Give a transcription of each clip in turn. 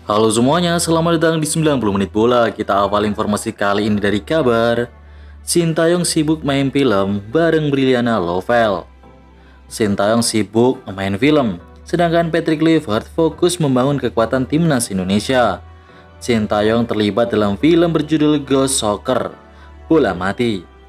Halo semuanya, selamat datang di 90 menit bola. Kita awal informasi kali ini dari kabar Sintayong sibuk main film bareng Briliana Lovel. Sintayong sibuk main film, sedangkan Patrick Kluivert fokus membangun kekuatan timnas Indonesia. Sintayong terlibat dalam film berjudul Ghost Soccer, Bola Mati.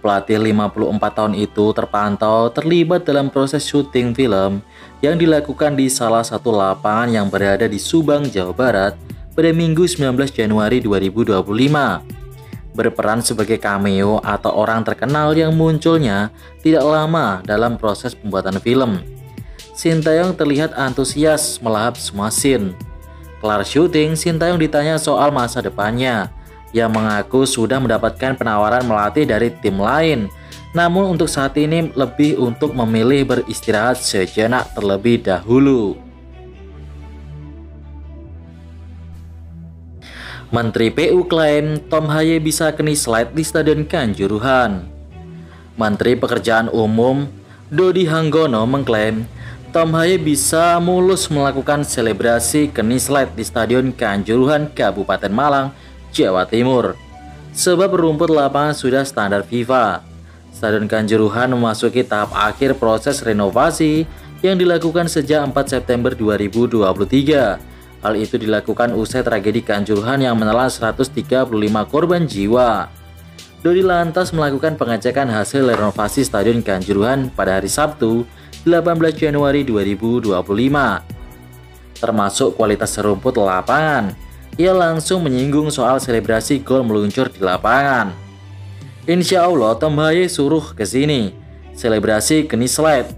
Pelatih 54 tahun itu terpantau terlibat dalam proses syuting film yang dilakukan di salah satu lapangan yang berada di Subang, Jawa Barat pada Minggu 19 Januari 2025. Berperan sebagai cameo atau orang terkenal yang munculnya tidak lama dalam proses pembuatan film. Sintayong terlihat antusias melahap semua scene. Kelar syuting, Sintayong ditanya soal masa depannya. Yang mengaku sudah mendapatkan penawaran melatih dari tim lain, namun untuk saat ini lebih untuk memilih beristirahat sejenak terlebih dahulu. Menteri PU klaim Tom Haye bisa keni slide di Stadion Kanjuruhan. Menteri Pekerjaan Umum Dodi Hanggono mengklaim Tom Haye bisa mulus melakukan selebrasi keni slide di Stadion Kanjuruhan, Kabupaten Malang, Jawa Timur, sebab rumput lapangan sudah standar FIFA. Stadion Kanjuruhan memasuki tahap akhir proses renovasi yang dilakukan sejak 4 September 2023. Hal itu dilakukan usai tragedi Kanjuruhan yang menelan 135 korban jiwa. Dodi lantas melakukan pengecekan hasil renovasi Stadion Kanjuruhan pada hari Sabtu 18 Januari 2025, termasuk kualitas rumput lapangan. Ia langsung menyinggung soal selebrasi gol meluncur di lapangan. Insya Allah Tom Haye suruh ke sini. Selebrasi keni slide.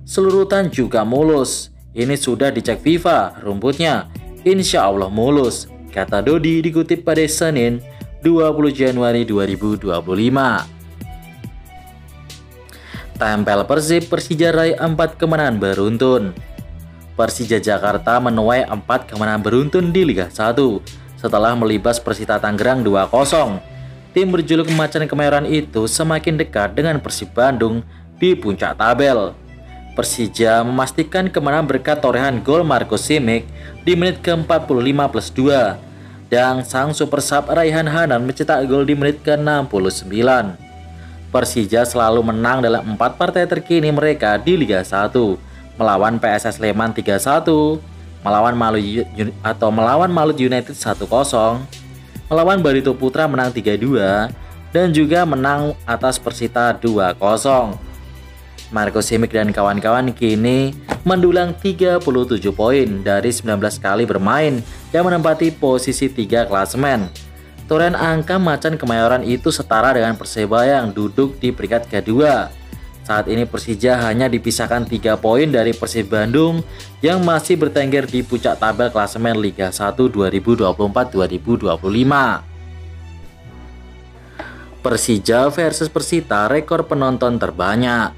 Selurutan juga mulus. Ini sudah dicek FIFA rumputnya. Insya Allah mulus, kata Dodi dikutip pada Senin 20 Januari 2025. Tempel Persib, Persija raih 4 kemenangan beruntun. Persija Jakarta menuai 4 kemenangan beruntun di Liga 1 setelah melibas Persita Tangerang 2-0. Tim berjuluk Macan Kemayoran itu semakin dekat dengan Persib Bandung di puncak tabel. Persija memastikan kemenangan berkat torehan gol Marco Simic di menit ke-45+2 dan sang super sub Raihan Hanan mencetak gol di menit ke-69. Persija selalu menang dalam 4 partai terkini mereka di Liga 1. Melawan PSS Sleman 3-1, melawan Malut United 1-0, melawan Barito Putra menang 3-2, dan juga menang atas Persita 2-0. Marco Simic dan kawan-kawan kini mendulang 37 poin dari 19 kali bermain yang menempati posisi 3 klasemen. Torehan angka Macan Kemayoran itu setara dengan Persebaya yang duduk di peringkat kedua. Saat ini Persija hanya dipisahkan 3 poin dari Persib Bandung yang masih bertengger di puncak tabel klasemen Liga 1 2024-2025. Persija versus Persita, rekor penonton terbanyak.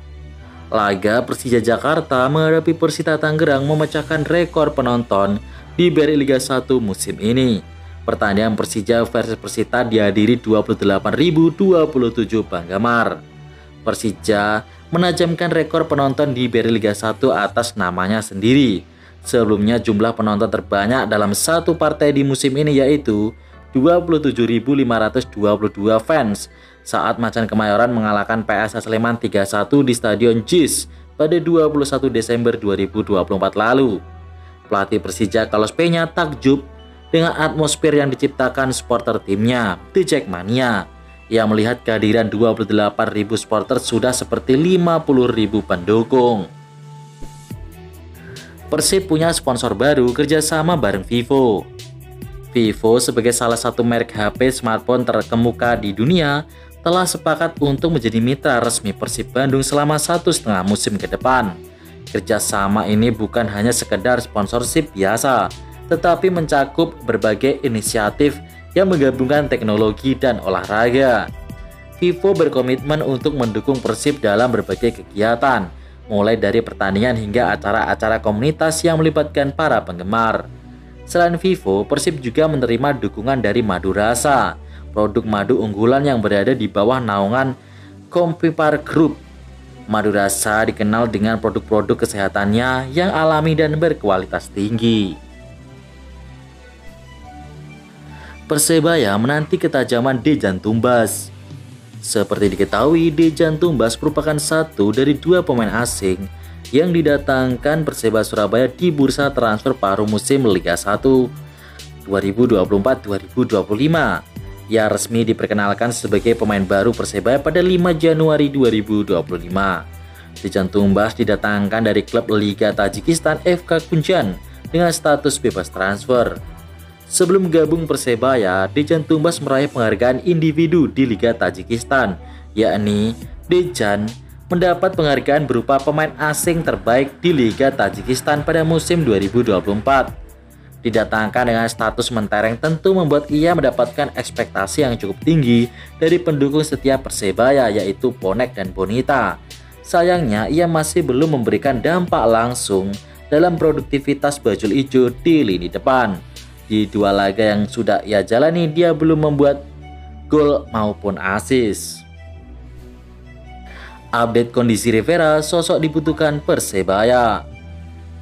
Laga Persija Jakarta menghadapi Persita Tangerang memecahkan rekor penonton di BRI Liga 1 musim ini. Pertandingan Persija versus Persita dihadiri 28.027 penggemar. Persija menajamkan rekor penonton di BRI Liga 1 atas namanya sendiri. Sebelumnya jumlah penonton terbanyak dalam satu partai di musim ini yaitu 27.522 fans saat Macan Kemayoran mengalahkan PSS Sleman 3-1 di Stadion JIS pada 21 Desember 2024 lalu. Pelatih Persija Carlos Peña takjub dengan atmosfer yang diciptakan supporter timnya, The Jackmania. Ia melihat kehadiran 28.000 supporter sudah seperti 50.000 pendukung. Persib punya sponsor baru kerjasama bareng Vivo. Vivo sebagai salah satu merek HP smartphone terkemuka di dunia telah sepakat untuk menjadi mitra resmi Persib Bandung selama 1,5 musim ke depan. Kerjasama ini bukan hanya sekedar sponsorship biasa, tetapi mencakup berbagai inisiatif yang menggabungkan teknologi dan olahraga. Vivo berkomitmen untuk mendukung Persib dalam berbagai kegiatan, mulai dari pertandingan hingga acara-acara komunitas yang melibatkan para penggemar. Selain Vivo, Persib juga menerima dukungan dari Madu Rasa, produk madu unggulan yang berada di bawah naungan Compipar Group. Madu Rasa dikenal dengan produk-produk kesehatannya yang alami dan berkualitas tinggi. Persebaya menanti ketajaman Dejan Tumbas. Seperti diketahui, Dejan Tumbas merupakan satu dari dua pemain asing yang didatangkan Persebaya Surabaya di bursa transfer paruh musim Liga 1 2024-2025. Ia resmi diperkenalkan sebagai pemain baru Persebaya pada 5 Januari 2025. Dejan Tumbas didatangkan dari klub Liga Tajikistan FK Kunjan dengan status bebas transfer. Sebelum gabung Persebaya, Dejan Tumbas meraih penghargaan individu di Liga Tajikistan, yakni Dejan mendapat penghargaan berupa pemain asing terbaik di Liga Tajikistan pada musim 2024. Didatangkan dengan status mentereng tentu membuat ia mendapatkan ekspektasi yang cukup tinggi dari pendukung setia Persebaya, yaitu Bonek dan Bonita. Sayangnya, ia masih belum memberikan dampak langsung dalam produktivitas bajul ijo di lini depan. Di dua laga yang sudah ia jalani, dia belum membuat gol maupun assist. Update kondisi Rivera, sosok dibutuhkan Persebaya.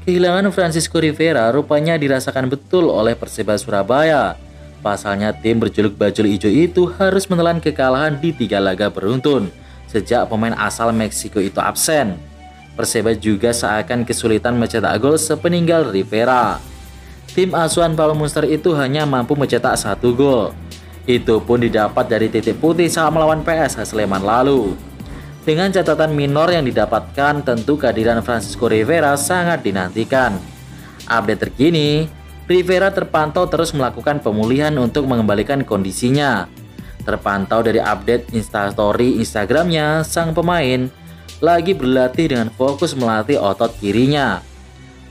Kehilangan Francisco Rivera rupanya dirasakan betul oleh Persebaya Surabaya. Pasalnya tim berjuluk bajul ijo itu harus menelan kekalahan di 3 laga beruntun sejak pemain asal Meksiko itu absen. Persebaya juga seakan kesulitan mencetak gol sepeninggal Rivera. Tim asuhan Paul Munster itu hanya mampu mencetak 1 gol. Itu pun didapat dari titik putih saat melawan PSS Sleman lalu. Dengan catatan minor yang didapatkan, tentu kehadiran Francisco Rivera sangat dinantikan. Update terkini, Rivera terpantau terus melakukan pemulihan untuk mengembalikan kondisinya. Terpantau dari update instastory Instagramnya, sang pemain lagi berlatih dengan fokus melatih otot kirinya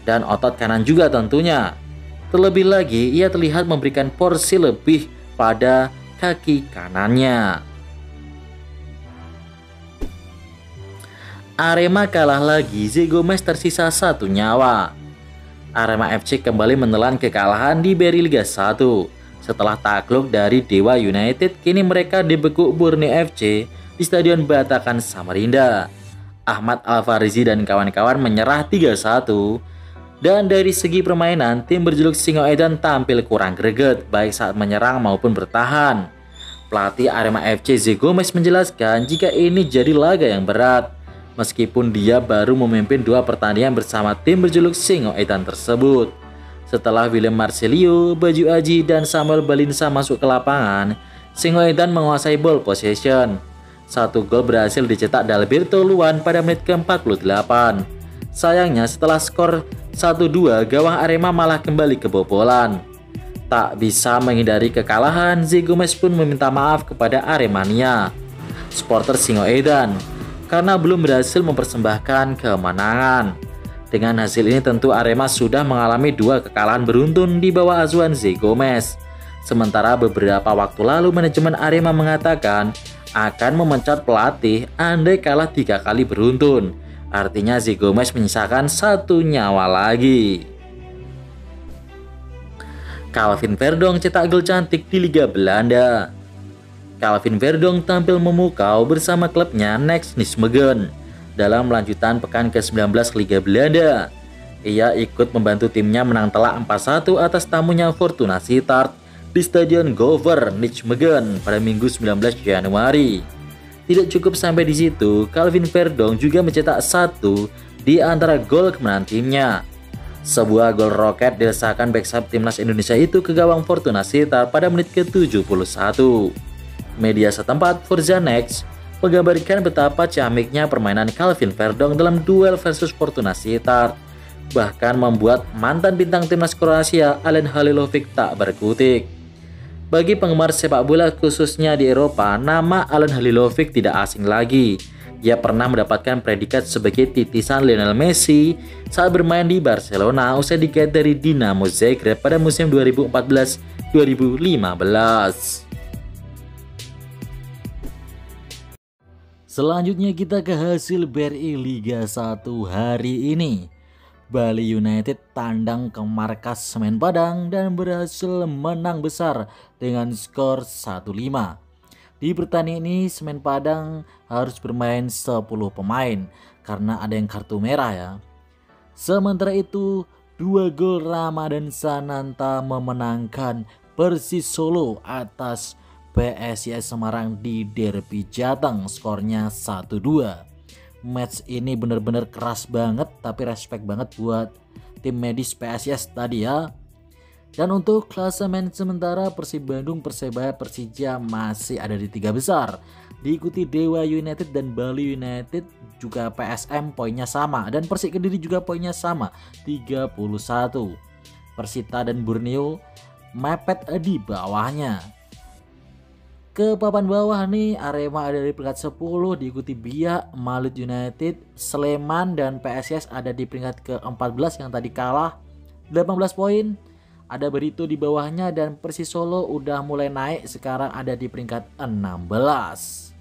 dan otot kanan juga tentunya. Terlebih lagi, ia terlihat memberikan porsi lebih pada kaki kanannya. Arema kalah lagi, Zé Gomes tersisa 1 nyawa. Arema FC kembali menelan kekalahan di Beri Liga 1. Setelah takluk dari Dewa United, kini mereka dibekuk Borneo FC di Stadion Batakan Samarinda. Ahmad Alfarizi dan kawan-kawan menyerah 3-1. Dan dari segi permainan, tim berjuluk Singoedan tampil kurang greget baik saat menyerang maupun bertahan. Pelatih Arema FC Zé Gomes menjelaskan jika ini jadi laga yang berat, meskipun dia baru memimpin 2 pertandingan bersama tim berjuluk Singoedan tersebut. Setelah Willem Marcelio, Baju Aji, dan Samuel Balinsa masuk ke lapangan, Singoedan menguasai ball possession. 1 gol berhasil dicetak Dalberto Luan pada menit ke-48. Sayangnya setelah skor 1-2, gawang Arema malah kembali kebobolan. Tak bisa menghindari kekalahan, Zé Gomes pun meminta maaf kepada Aremania, supporter Singoedan, karena belum berhasil mempersembahkan kemenangan. Dengan hasil ini tentu Arema sudah mengalami 2 kekalahan beruntun di bawah asuhan Zé Gomes. Sementara beberapa waktu lalu manajemen Arema mengatakan akan memecat pelatih andai kalah 3 kali beruntun. Artinya Zé Gomes menyisakan 1 nyawa lagi. Calvin Verdong cetak gol cantik di Liga Belanda. Calvin Verdong tampil memukau bersama klubnya Next Nijmegen dalam lanjutan pekan ke-19 Liga Belanda. Ia ikut membantu timnya menang telak 4-1 atas tamunya Fortuna Sittard di Stadion Gover Nijmegen pada Minggu 19 Januari. Tidak cukup sampai di situ, Calvin Verdong juga mencetak 1 di antara gol kemenangan timnya. Sebuah gol roket dirasakan backside timnas Indonesia itu ke gawang Fortuna Sittard pada menit ke-71. Media setempat Forza Next menggambarkan betapa ciamiknya permainan Calvin Verdong dalam duel versus Fortuna Sittard, bahkan membuat mantan bintang timnas Kroasia Alen Halilovic tak berkutik. Bagi penggemar sepak bola khususnya di Eropa, nama Alen Halilovic tidak asing lagi. Ia pernah mendapatkan predikat sebagai titisan Lionel Messi saat bermain di Barcelona usai digaet dari Dinamo Zagreb pada musim 2014-2015. Selanjutnya kita ke hasil BRI Liga 1 hari ini. Bali United tandang ke markas Semen Padang dan berhasil menang besar dengan skor 1-5. Di pertandingan ini Semen Padang harus bermain 10 pemain karena ada yang kartu merah ya. Sementara itu 2 gol Ramadan Sananta memenangkan Persis Solo atas PSIS Semarang di Derby Jateng, skornya 1-2. Match ini bener-bener keras banget, tapi respect banget buat tim medis PSIS tadi ya. Dan untuk klasemen sementara, Persib Bandung, Persebaya, Persija masih ada di 3 besar. Diikuti Dewa United dan Bali United, juga PSM poinnya sama, dan Persik Kediri juga poinnya sama 31. Persita dan Borneo mepet di bawahnya. Ke papan bawah nih, Arema ada di peringkat 10, diikuti Biak, Malut United, Sleman dan PSIS ada di peringkat ke-14 yang tadi kalah 18 poin. Ada Barito di bawahnya dan Persis Solo udah mulai naik, sekarang ada di peringkat 16.